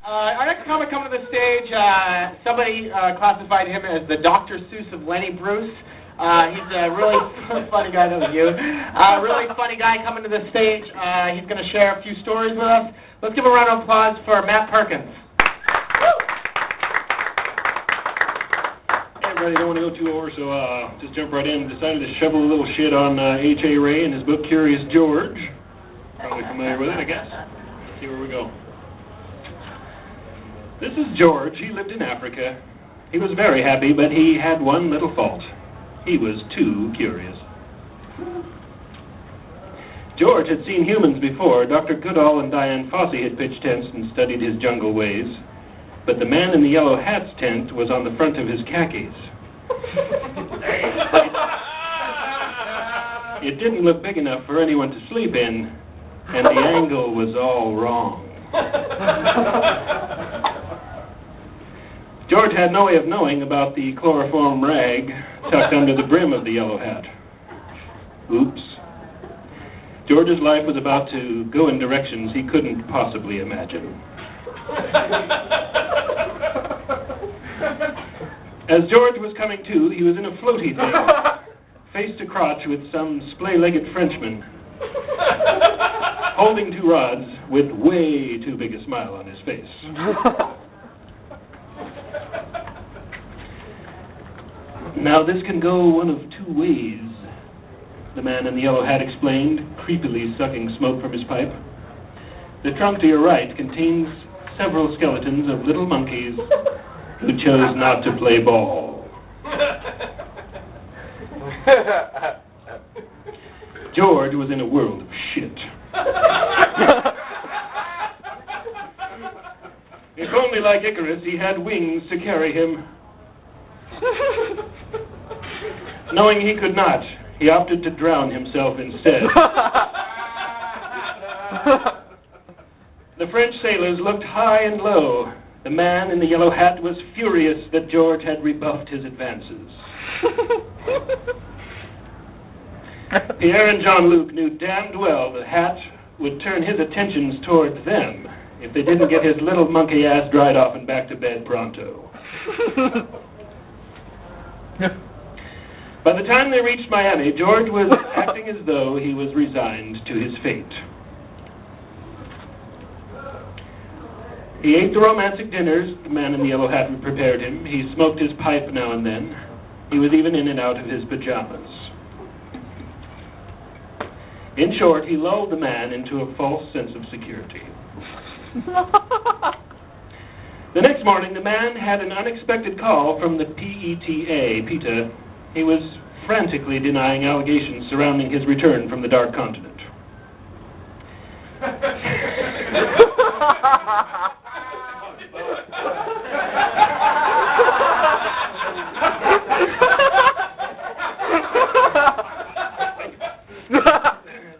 Our next comic coming to the stage, somebody classified him as the Dr. Seuss of Lenny Bruce. He's a really funny guy, that was you. Really funny guy coming to the stage. He's going to share a few stories with us. Let's give a round of applause for Matt Perkins. Hey everybody, don't want to go too over, so just jump right in. Decided to shovel a little shit on H.A. Rey and his book Curious George. Probably familiar with it, I guess. Let's see where we go. This is George. He lived in Africa. He was very happy, but he had one little fault. He was too curious. George had seen humans before. Dr. Goodall and Diane Fossey had pitched tents and studied his jungle ways. But the man in the yellow hat's tent was on the front of his khakis. It didn't look big enough for anyone to sleep in, and the angle was all wrong. George had no way of knowing about the chloroform rag tucked under the brim of the yellow hat. Oops. George's life was about to go in directions he couldn't possibly imagine. As George was coming to, he was in a floaty thing, face to crotch with some splay-legged Frenchman, holding two rods with way too big a smile on his face. Now, this can go one of two ways, the man in the yellow hat explained, creepily sucking smoke from his pipe. The trunk to your right contains several skeletons of little monkeys who chose not to play ball. George was in a world of shit. If only like Icarus he had wings to carry him. Knowing he could not, he opted to drown himself instead. The French sailors looked high and low. The man in the yellow hat was furious that George had rebuffed his advances. Pierre and Jean-Luc knew damned well the hat would turn his attentions toward them if they didn't get his little monkey ass dried off and back to bed pronto. By the time they reached Miami, George was acting as though he was resigned to his fate. He ate the romantic dinners the man in the yellow hat had prepared him. He smoked his pipe now and then. He was even in and out of his pajamas. In short, he lulled the man into a false sense of security. The next morning, the man had an unexpected call from the PETA. He was frantically denying allegations surrounding his return from the Dark Continent.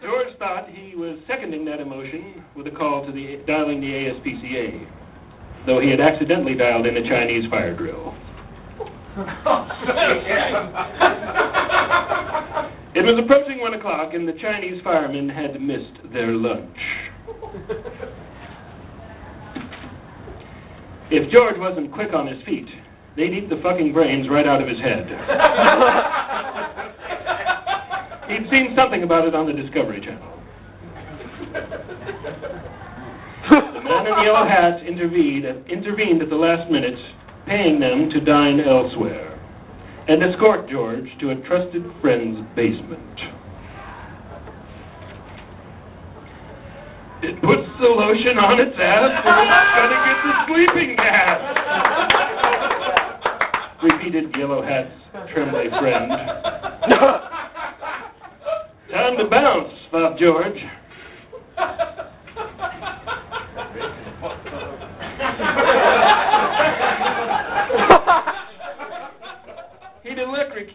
George thought he was seconding that emotion with a call to dialing the ASPCA, though he had accidentally dialed in a Chinese fire drill. It was approaching 1 o'clock, and the Chinese firemen had missed their lunch. If George wasn't quick on his feet, they'd eat the fucking brains right out of his head. He'd seen something about it on the Discovery Channel. The man in the yellow hat intervened at the last minute, paying them to dine elsewhere and escort George to a trusted friend's basement. It puts the lotion on its ass and it's gonna get the sleeping gas, repeated Yellow Hat's trembly friend. Time to bounce, thought George.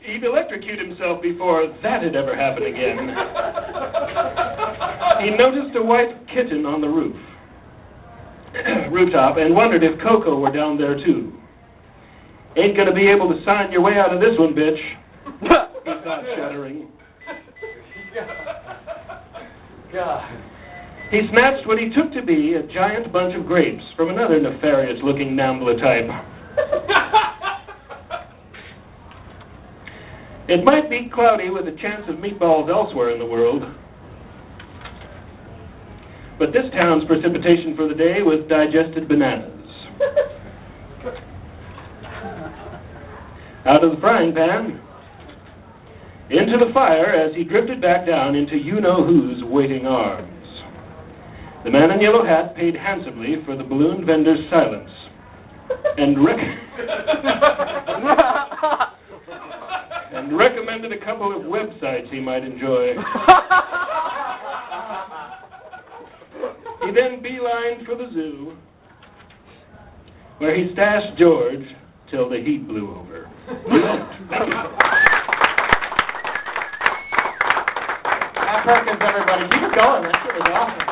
He'd electrocute himself before that had ever happened again. He noticed a white kitten on the rooftop and wondered if Coco were down there too. Ain't gonna be able to sign your way out of this one, bitch, he thought, shuddering. God. He snatched what he took to be a giant bunch of grapes from another nefarious-looking Nambla type. It might be cloudy with a chance of meatballs elsewhere in the world, but this town's precipitation for the day was digested bananas. Out of the frying pan, into the fire as he drifted back down into you-know-who's waiting arms. The man in yellow hat paid handsomely for the balloon vendor's silence and recommended a couple of websites he might enjoy. He then beelined for the zoo, where he stashed George till the heat blew over. Matt Perkins, everybody. Keep it going. That shit was awesome.